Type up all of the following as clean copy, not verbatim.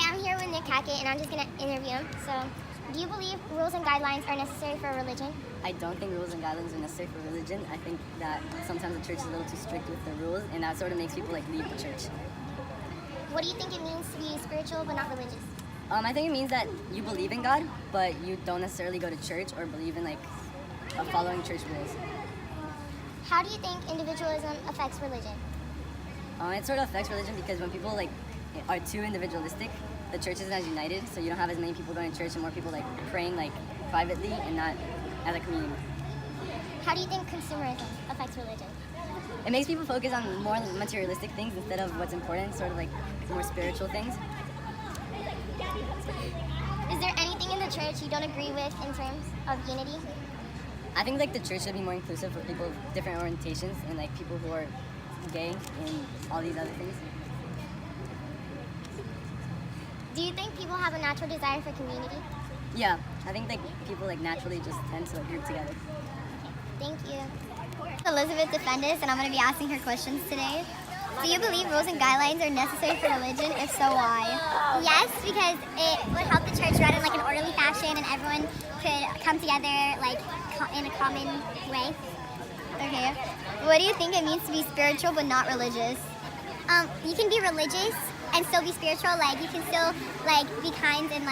I'm here with Nick Hackett, and I'm just going to interview him. So, do you believe rules and guidelines are necessary for a religion? I don't think rules and guidelines are necessary for religion. I think that sometimes the church is a little too strict with the rules, and that sort of makes people leave the church. What do you think it means to be spiritual but not religious? I think it means that you believe in God, but you don't necessarily go to church or believe in following church rules. How do you think individualism affects religion? It sort of affects religion because when people are too individualistic, the church isn't as united, so you don't have as many people going to church and more people praying privately and not as a community. How do you think consumerism affects religion? It makes people focus on more materialistic things instead of what's important, sort of more spiritual things. Is there anything in the church you don't agree with in terms of unity? I think the church should be more inclusive for people of different orientations and people who are gay and all these other things. Do you think people have a natural desire for community? Yeah, I think people naturally just tend to group together. Thank you. Elizabeth Defendis, and I'm going to be asking her questions today. Do you believe rules and guidelines are necessary for religion? If so, why? Yes, because it would help the church run in an orderly fashion, and everyone could come together in a common way. Okay. What do you think it means to be spiritual but not religious? You can be religious and still be spiritual. You can still be kind and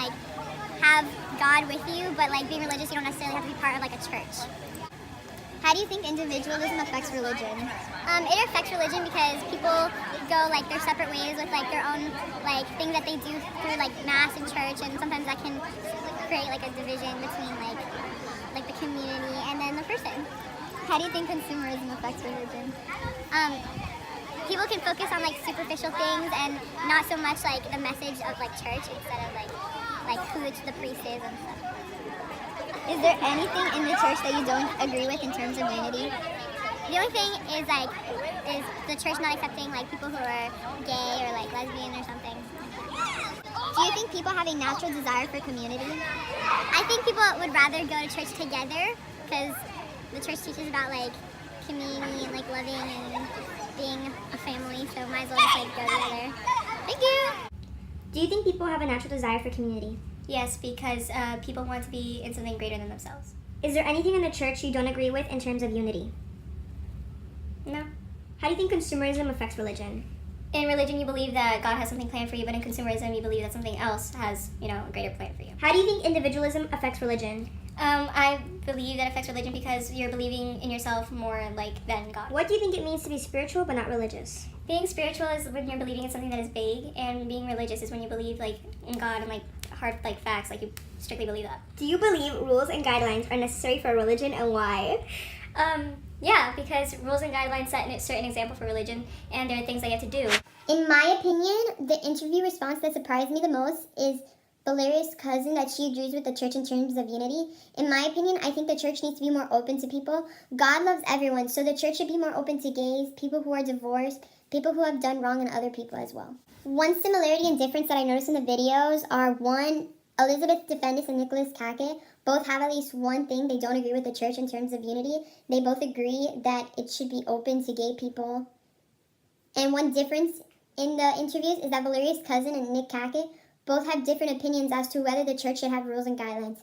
have God with you, but being religious, you don't necessarily have to be part of a church. How do you think individualism affects religion? It affects religion because people go their separate ways with their own things that they do through mass and church, and sometimes that can create a division between the community and then the person. How do you think consumerism affects religion? People can focus on superficial things and not so much the message of church instead of who the priest is and stuff. Is there anything in the church that you don't agree with in terms of unity? The only thing is is the church not accepting people who are gay or lesbian or something. Do you think people have a natural desire for community? I think people would rather go to church together because the church teaches about community and loving and being a family, so might as well just go together. Thank you. Do you think people have a natural desire for community? Yes, because people want to be in something greater than themselves. Is there anything in the church you don't agree with in terms of unity? No. How do you think consumerism affects religion? In religion, you believe that God has something planned for you, but in consumerism, you believe that something else has, a greater plan for you. How do you think individualism affects religion? I believe that affects religion because you're believing in yourself more than God. What do you think it means to be spiritual but not religious? Being spiritual is when you're believing in something that is vague, and being religious is when you believe in God and hard facts, you strictly believe that. Do you believe rules and guidelines are necessary for a religion, and why? Yeah, because rules and guidelines set a certain example for religion, and there are things that you have to do. In my opinion, the interview response that surprised me the most is Valeria's cousin, that she agrees with the church in terms of unity. In my opinion, I think the church needs to be more open to people. God loves everyone, so the church should be more open to gays, people who are divorced, people who have done wrong, and other people as well. One similarity and difference that I noticed in the videos are, one, Elizabeth Defendis and Nicholas Hackett both have at least one thing they don't agree with the church in terms of unity. They both agree that it should be open to gay people. And one difference in the interviews is that Valeria's cousin and Nick Hackett both have different opinions as to whether the church should have rules and guidelines.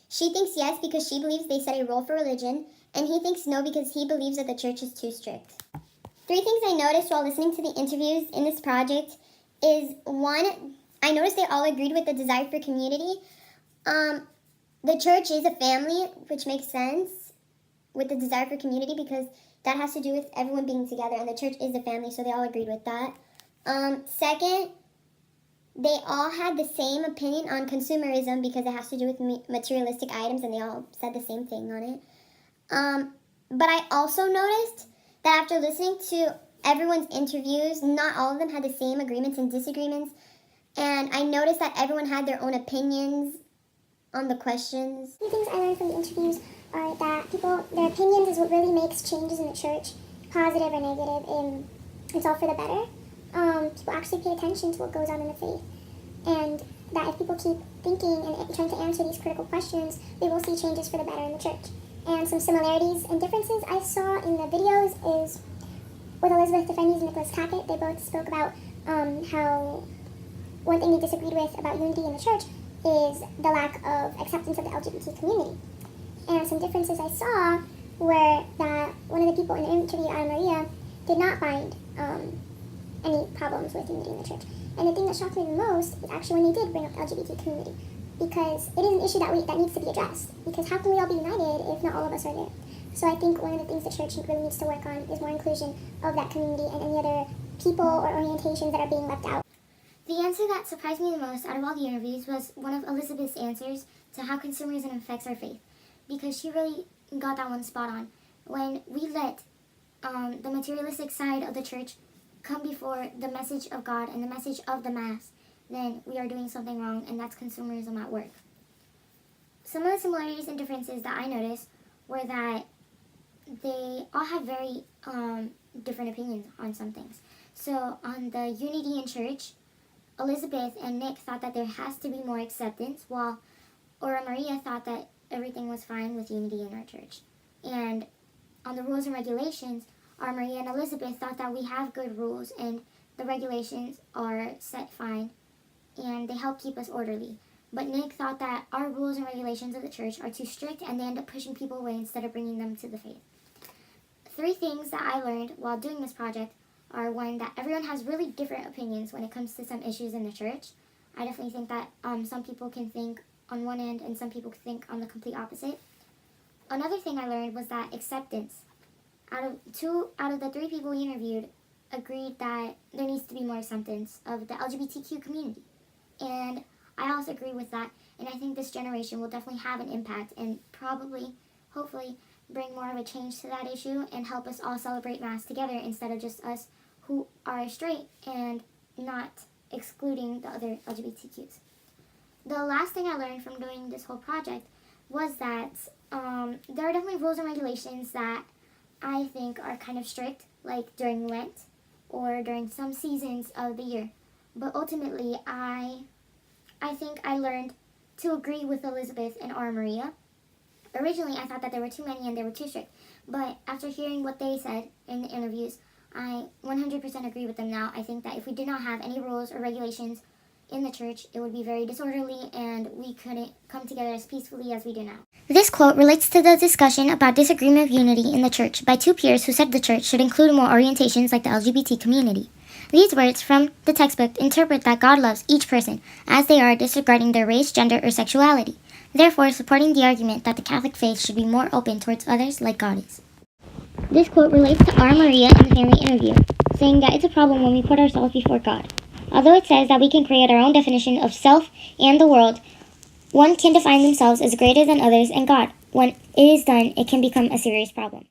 She thinks yes because she believes they set a role for religion, and he thinks no because he believes that the church is too strict. 3 things I noticed while listening to the interviews in this project is, one, I noticed they all agreed with the desire for community. The church is a family, which makes sense with the desire for community because that has to do with everyone being together, and the church is a family, so they all agreed with that. Second, they all had the same opinion on consumerism because it has to do with materialistic items, and they all said the same thing on it. But I also noticed that after listening to everyone's interviews, not all of them had the same agreements and disagreements, and I noticed that everyone had their own opinions on the questions. The things I learned from the interviews are that their opinions is what really makes changes in the church, positive or negative, and it's all for the better. People actually pay attention to what goes on in the faith, and that if people keep thinking and trying to answer these critical questions, they will see changes for the better in the church. And some similarities and differences I saw in the videos is with Elizabeth Defendis and Nicholas Hackett. They both spoke about how one thing they disagreed with about unity in the church is the lack of acceptance of the LGBT community. And some differences I saw were that one of the people in the interview, Ana Maria, did not find any problems with unity in the church. And the thing that shocked me the most is actually when they did bring up the LGBT community, because it is an issue that needs to be addressed. Because how can we all be united if not all of us are there? So I think one of the things the church really needs to work on is more inclusion of that community and any other people or orientations that are being left out. The answer that surprised me the most out of all the interviews was one of Elizabeth's answers to how consumerism affects our faith, because she really got that one spot on. When we let the materialistic side of the church come before the message of God and the message of the Mass, then we are doing something wrong, and that's consumerism at work. Some of the similarities and differences that I noticed were that they all have very different opinions on some things. So on the unity in church, Elizabeth and Nick thought that there has to be more acceptance, while Aura Maria thought that everything was fine with unity in our church. And on the rules and regulations, Aura Maria and Elizabeth thought that we have good rules and the regulations are set fine and they help keep us orderly. But Nick thought that our rules and regulations of the church are too strict and they end up pushing people away instead of bringing them to the faith. 3 things that I learned while doing this project are, one, that everyone has really different opinions when it comes to some issues in the church. I definitely think that some people can think on one end and some people can think on the complete opposite. Another thing I learned was that acceptance. Two out of the 3 people we interviewed agreed that there needs to be more acceptance of the LGBTQ community. And I also agree with that, and I think this generation will definitely have an impact and probably, hopefully, bring more of a change to that issue and help us all celebrate Mass together instead of just us who are straight and not excluding the other LGBTQs. The last thing I learned from doing this whole project was that there are definitely rules and regulations that I think are kind of strict, like during Lent or during some seasons of the year. But ultimately, I think I learned to agree with Elizabeth and Aura Maria. Originally, I thought that there were too many and they were too strict. But after hearing what they said in the interviews, I 100% agree with them now. I think that if we did not have any rules or regulations in the church, it would be very disorderly and we couldn't come together as peacefully as we do now. This quote relates to the discussion about disagreement of unity in the church by 2 peers who said the church should include more orientations like the LGBT community. These words from the textbook interpret that God loves each person as they are, disregarding their race, gender, or sexuality, therefore supporting the argument that the Catholic faith should be more open towards others like God is. This quote relates to Aura Maria in the family interview, saying that it's a problem when we put ourselves before God. Although it says that we can create our own definition of self and the world, one can define themselves as greater than others and God. When it is done, it can become a serious problem.